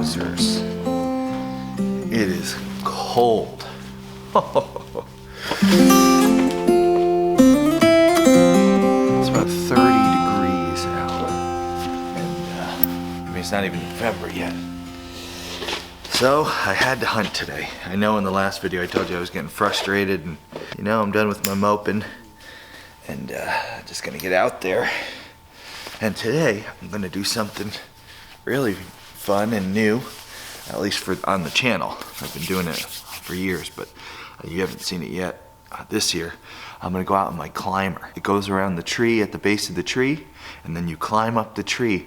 Wowzers. It is cold. It's about 30 degrees out. And I mean, it's not even November yet. So I had to hunt today. I know in the last video I told you I was getting frustrated, and you know, I'm done with my moping and just gonna get out there. And today I'm gonna do something really fun and new, at least for on the channel. I've been doing it for years, but you haven't seen it yet. This year I'm gonna go out on my climber. It goes around the tree at the base of the tree, and then you climb up the tree.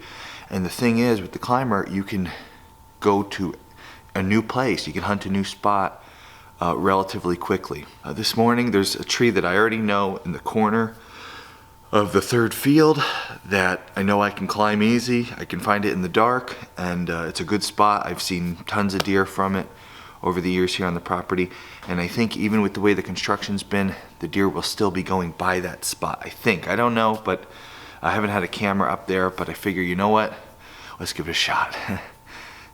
And the thing is, with the climber, you can go to a new place. You can hunt a new spot relatively quickly. This morning there's a tree that I already know in the corner of the third field that I know I can climb easy. I can find it in the dark, and it's a good spot. I've seen tons of deer from it over the years here on the property, and I think even with the way the construction's been, the deer will still be going by that spot. I think. I don't know, but I haven't had a camera up there, but I figure, you know what? Let's give it a shot.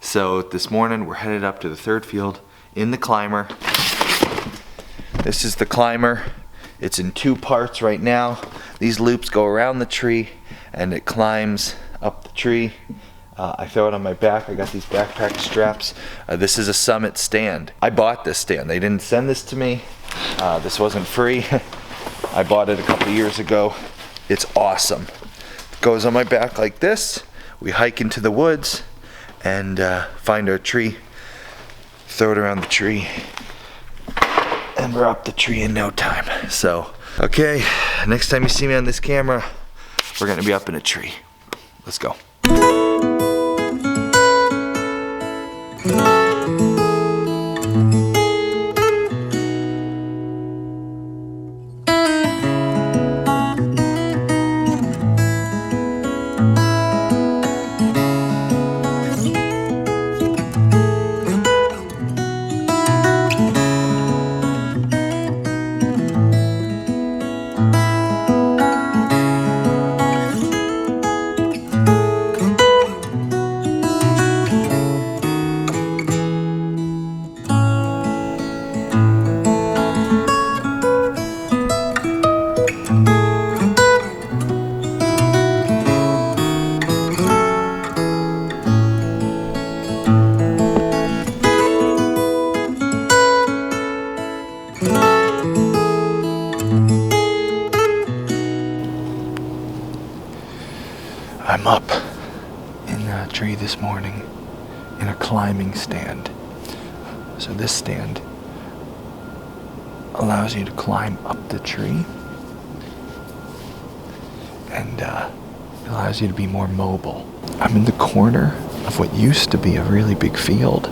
So this morning we're headed up to the third field in the climber. This is the climber. It's in two parts right now. These loops go around the tree and it climbs up the tree. I throw it on my back. I got these backpack straps. This is a Summit stand. I bought this stand. They didn't send this to me. This wasn't free. I bought it a couple years ago. It's awesome. It goes on my back like this. We hike into the woods and find our tree, throw it around the tree, and we're up the tree in no time. So, okay, next time you see me on this camera, we're gonna be up in a tree. Let's go. I'm up in a tree this morning in a climbing stand. So this stand allows you to climb up the tree, and it allows you to be more mobile. I'm in the corner of what used to be a really big field,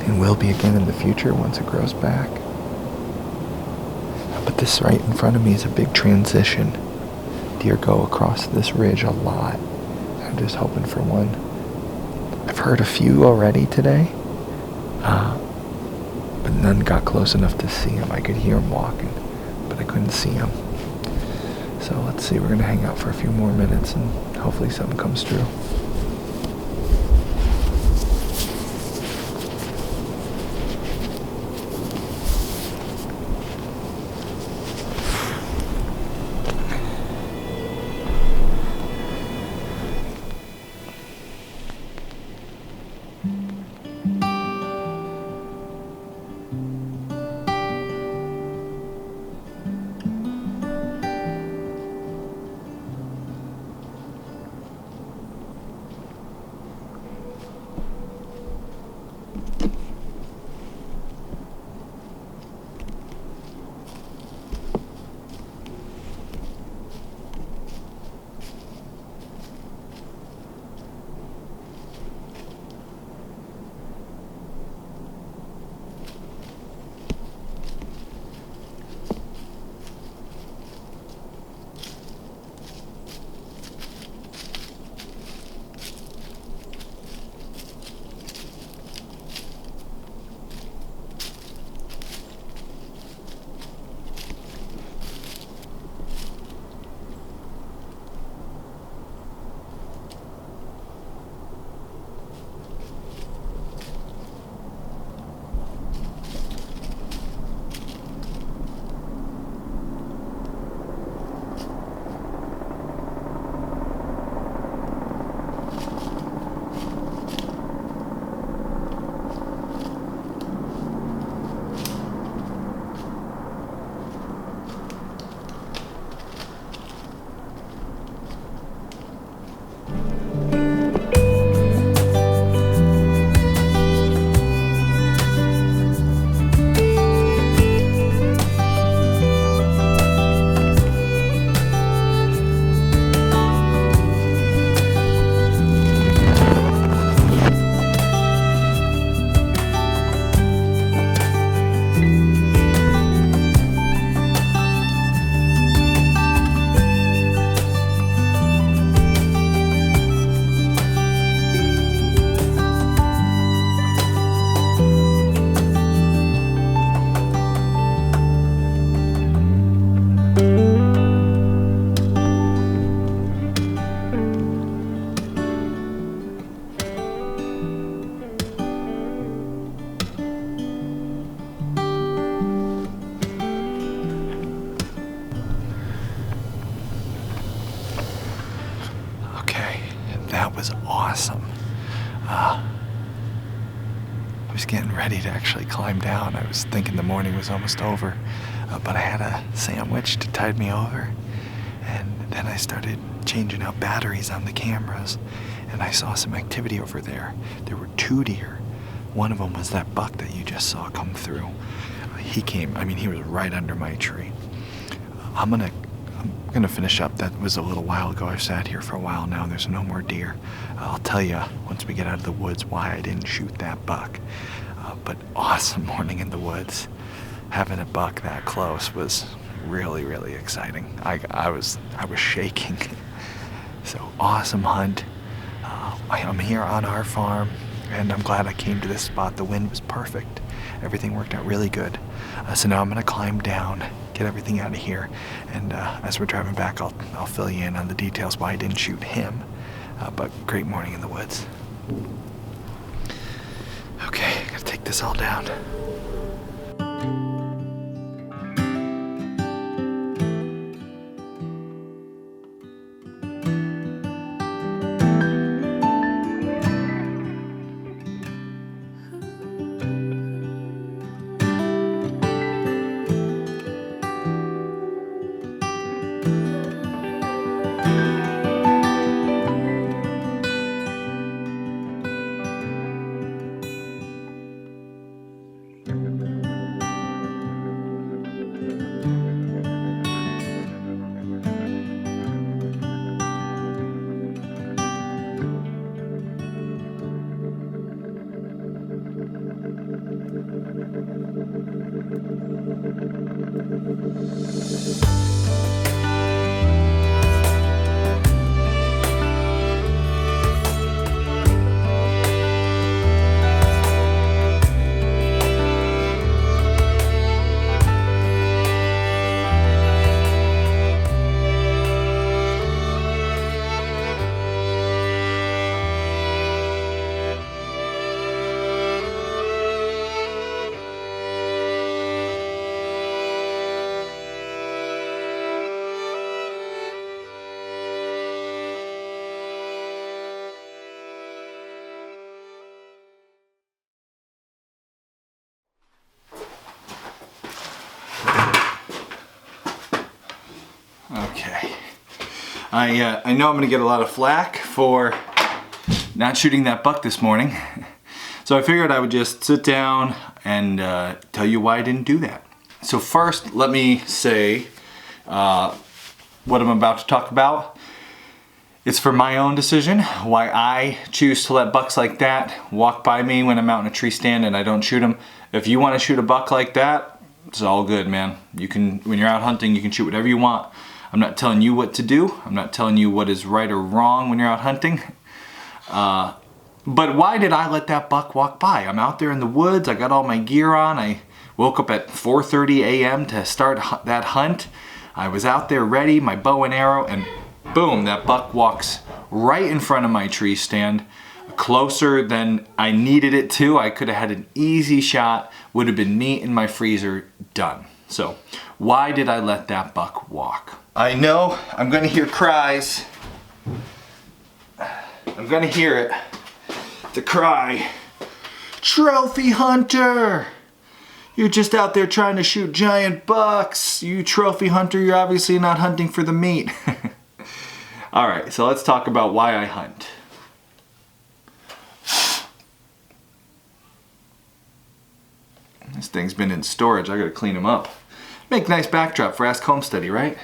and will be again in the future once it grows back. But this right in front of me is a big transition. Deer go across this ridge a lot. I'm just hoping for one. I've heard a few already today, but none got close enough to see them. I could hear them walking, but I couldn't see them. So let's see, we're gonna hang out for a few more minutes and hopefully something comes through. awesome. I was getting ready to actually climb down. I was thinking the morning was almost over, but I had a sandwich to tide me over. And then I started changing out batteries on the cameras, and I saw some activity over there. There were 2 deer. One of them was that buck that you just saw come through. He was right under my tree. I'm gonna finish up. That was a little while ago. I've sat here for a while now. There's no more deer. I'll tell you once we get out of the woods why I didn't shoot that buck. But awesome morning in the woods. Having a buck that close was really, really exciting. I was shaking. So awesome hunt. I'm here on our farm, and I'm glad I came to this spot. The wind was perfect. Everything worked out really good. So now I'm gonna climb down, get everything out of here, and as we're driving back, I'll fill you in on the details why I didn't shoot him. But great morning in the woods. Okay, gotta take this all down. Okay. I know I'm gonna get a lot of flack for not shooting that buck this morning. So I figured I would just sit down and tell you why I didn't do that. So first, let me say what I'm about to talk about. It's for my own decision, why I choose to let bucks like that walk by me when I'm out in a tree stand and I don't shoot them. If you want to shoot a buck like that, it's all good, man. You can, when you're out hunting, you can shoot whatever you want. I'm not telling you what to do. I'm not telling you what is right or wrong when you're out hunting. But why did I let that buck walk by? I'm out there in the woods. I got all my gear on. I woke up at 4:30 a.m. to start that hunt. I was out there ready, my bow and arrow, and boom, that buck walks right in front of my tree stand, closer than I needed it to. I could have had an easy shot, would have been neat in my freezer, done. So why did I let that buck walk? I know I'm gonna hear cries. I'm gonna hear it. The cry, trophy hunter! You're just out there trying to shoot giant bucks. You trophy hunter, you're obviously not hunting for the meat. All right, so let's talk about why I hunt. This thing's been in storage. I gotta clean them up. Make nice backdrop for Ask Homesteady, right?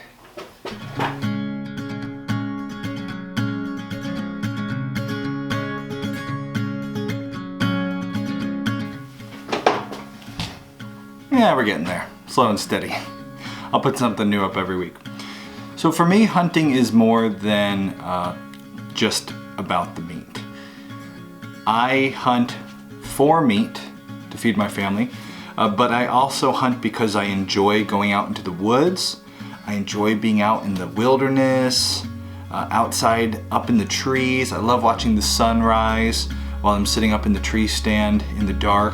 Yeah, we're getting there. Slow and steady. I'll put something new up every week. So for me, hunting is more than just about the meat. I hunt for meat to feed my family, but I also hunt because I enjoy going out into the woods. I enjoy being out in the wilderness, outside up in the trees. I love watching the sunrise while I'm sitting up in the tree stand in the dark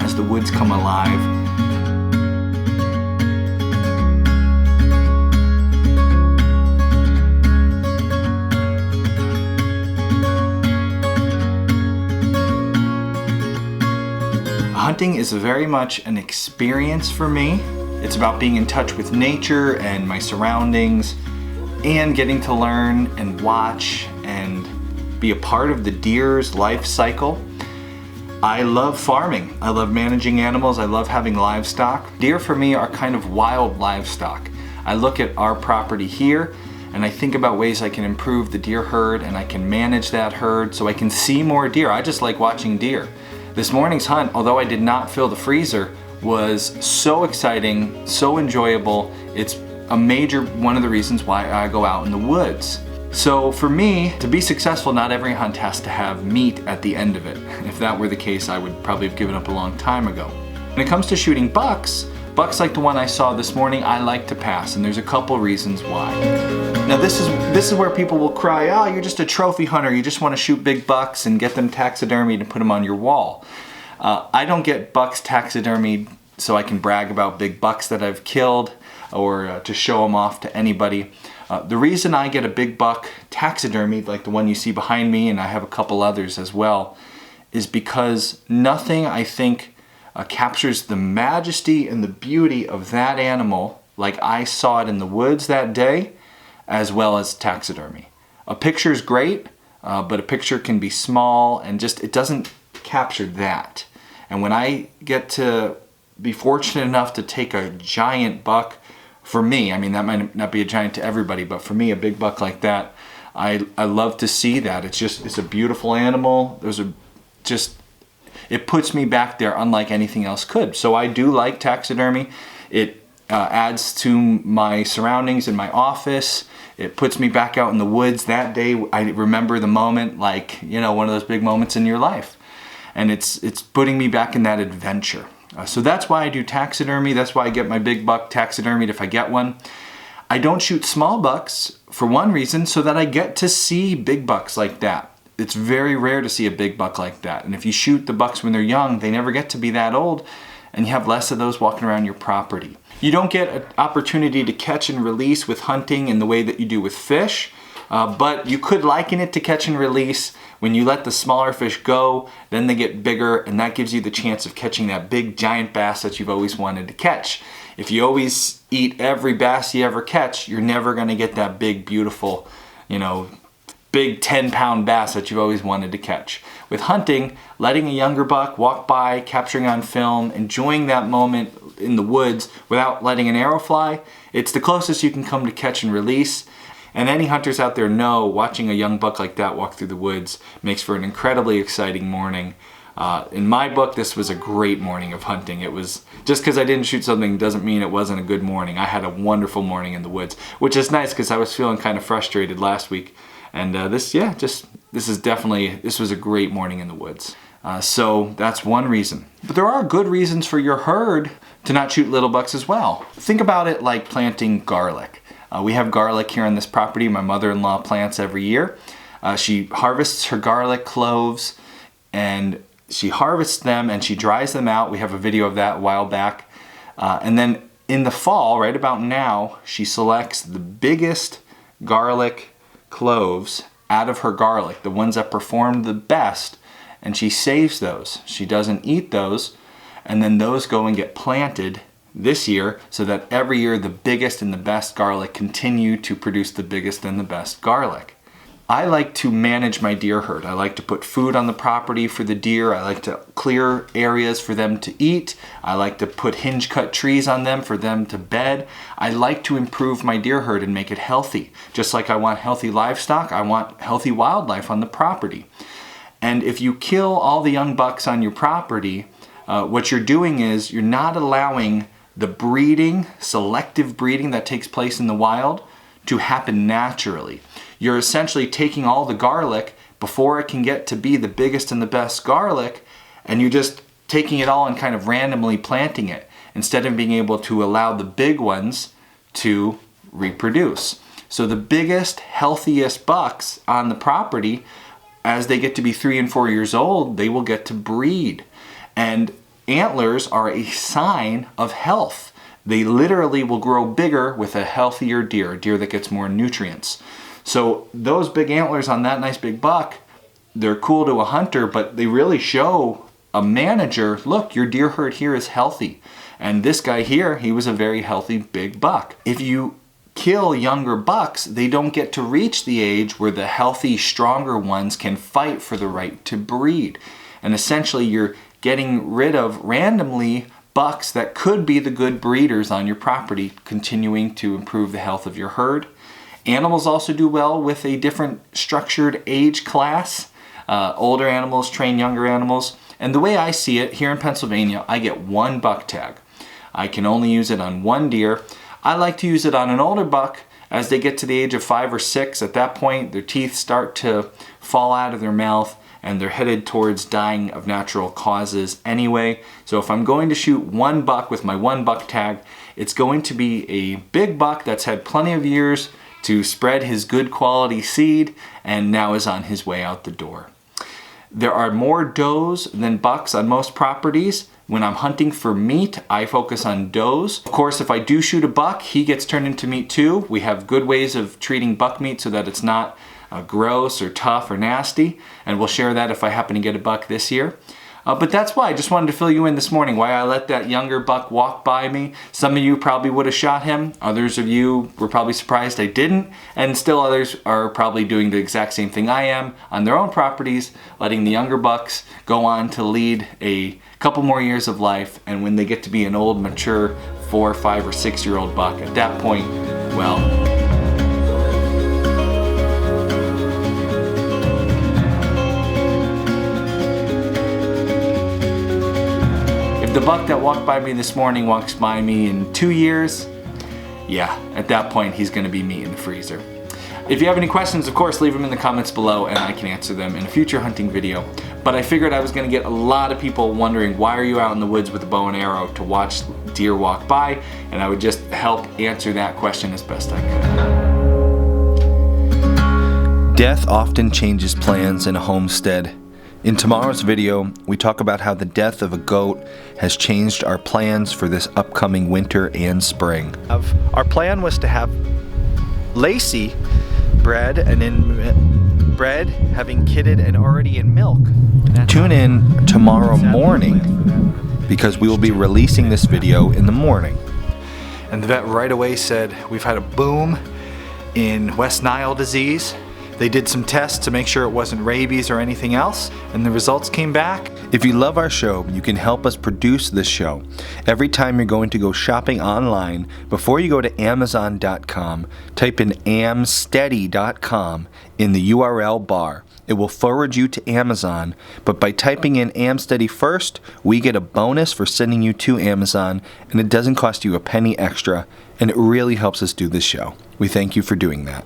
as the woods come alive. Hunting is very much an experience for me. It's about being in touch with nature and my surroundings and getting to learn and watch and be a part of the deer's life cycle. I love farming. I love managing animals. I love having livestock. Deer for me are kind of wild livestock. I look at our property here and I think about ways I can improve the deer herd and I can manage that herd so I can see more deer. I just like watching deer. This morning's hunt, although I did not fill the freezer, was so exciting, so enjoyable. It's a major one of the reasons why I go out in the woods. So for me, to be successful, not every hunt has to have meat at the end of it. If that were the case, I would probably have given up a long time ago. When it comes to shooting bucks like the one I saw this morning, I like to pass, and there's a couple reasons why. Now this is where people will cry, oh, you're just a trophy hunter, you just want to shoot big bucks and get them taxidermied and put them on your wall. I don't get bucks taxidermied so I can brag about big bucks that I've killed or to show them off to anybody. The reason I get a big buck taxidermied, like the one you see behind me, and I have a couple others as well, is because nothing, I think, captures the majesty and the beauty of that animal like I saw it in the woods that day, as well as taxidermy. A picture is great, but a picture can be small and just, it doesn't capture that. And when I get to be fortunate enough to take a giant buck, for me, I mean that might not be a giant to everybody, but for me a big buck like that, I love to see that. It's a beautiful animal. It puts me back there unlike anything else could. So I do like taxidermy. It adds to my surroundings in my office. It puts me back out in the woods that day. I remember the moment like, you know, one of those big moments in your life. And it's putting me back in that adventure. So that's why I do taxidermy. That's why I get my big buck taxidermied if I get one. I don't shoot small bucks for one reason, so that I get to see big bucks like that. It's very rare to see a big buck like that. And if you shoot the bucks when they're young, they never get to be that old, and you have less of those walking around your property. You don't get an opportunity to catch and release with hunting in the way that you do with fish, but you could liken it to catch and release. When you let the smaller fish go, then they get bigger, and that gives you the chance of catching that big giant bass that you've always wanted to catch. If you always eat every bass you ever catch, you're never gonna get that big, beautiful, you know, big 10-pound bass that you've always wanted to catch. With hunting, letting a younger buck walk by, capturing on film, enjoying that moment in the woods without letting an arrow fly, it's the closest you can come to catch and release. And any hunters out there know watching a young buck like that walk through the woods makes for an incredibly exciting morning. In my book, this was a great morning of hunting. It was, just because I didn't shoot something doesn't mean it wasn't a good morning. I had a wonderful morning in the woods, which is nice because I was feeling kind of frustrated last week. And this was a great morning in the woods. So that's one reason. But there are good reasons for your herd to not shoot little bucks as well. Think about it like planting garlic. We have garlic here on this property. My mother-in-law plants every year. She harvests her garlic cloves, and she harvests them and she dries them out. We have a video of that a while back. And then in the fall, right about now, she selects the biggest garlic cloves out of her garlic, the ones that perform the best, and she saves those. She doesn't eat those, and then those go and get planted this year so that every year the biggest and the best garlic continue to produce the biggest and the best garlic. I like to manage my deer herd. I like to put food on the property for the deer. I like to clear areas for them to eat. I like to put hinge cut trees on them for them to bed. I like to improve my deer herd and make it healthy. Just like I want healthy livestock, I want healthy wildlife on the property. And if you kill all the young bucks on your property, what you're doing is you're not allowing the breeding, selective breeding that takes place in the wild to happen naturally. You're essentially taking all the garlic before it can get to be the biggest and the best garlic, and you're just taking it all and kind of randomly planting it instead of being able to allow the big ones to reproduce. So the biggest, healthiest bucks on the property, as they get to be 3 and 4 years old, they will get to breed. And antlers are a sign of health. They literally will grow bigger with a healthier deer, a deer that gets more nutrients. So those big antlers on that nice big buck, they're cool to a hunter, but they really show a manager, look, your deer herd here is healthy. And this guy here, he was a very healthy big buck. If you kill younger bucks, they don't get to reach the age where the healthy, stronger ones can fight for the right to breed. And essentially you're getting rid of randomly bucks that could be the good breeders on your property, continuing to improve the health of your herd. Animals also do well with a different structured age class. Older animals train younger animals. And the way I see it, here in Pennsylvania, I get one buck tag. I can only use it on one deer. I like to use it on an older buck as they get to the age of 5 or 6. At that point, their teeth start to fall out of their mouth and they're headed towards dying of natural causes anyway. So if I'm going to shoot one buck with my one buck tag, it's going to be a big buck that's had plenty of years to spread his good quality seed and now is on his way out the door. There are more does than bucks on most properties. When I'm hunting for meat, I focus on does. Of course, if I do shoot a buck, he gets turned into meat too. We have good ways of treating buck meat so that it's not gross or tough or nasty, and we'll share that if I happen to get a buck this year. But that's why I just wanted to fill you in this morning, why I let that younger buck walk by me. Some of you probably would have shot him. Others of you were probably surprised I didn't. And still others are probably doing the exact same thing I am on their own properties, letting the younger bucks go on to lead a couple more years of life. And when they get to be an old, mature 4, 5, or 6-year-old buck, at that point, well, the buck that walked by me this morning walks by me in 2 years, yeah, at that point he's going to be meat in the freezer. If you have any questions, of course, leave them in the comments below and I can answer them in a future hunting video. But I figured I was going to get a lot of people wondering, why are you out in the woods with a bow and arrow to watch deer walk by? And I would just help answer that question as best I could. Death often changes plans in a homestead. In tomorrow's video, we talk about how the death of a goat has changed our plans for this upcoming winter and spring. Our plan was to have Lacey bred and inbred, having kidded and already in milk. Tune in tomorrow morning because we will be releasing this video in the morning. And the vet right away said, we've had a boom in West Nile disease. They did some tests to make sure it wasn't rabies or anything else, and the results came back. If you love our show, you can help us produce this show. Every time you're going to go shopping online, before you go to Amazon.com, type in amsteady.com in the URL bar. It will forward you to Amazon, but by typing in Homesteady first, we get a bonus for sending you to Amazon, and it doesn't cost you a penny extra, and it really helps us do this show. We thank you for doing that.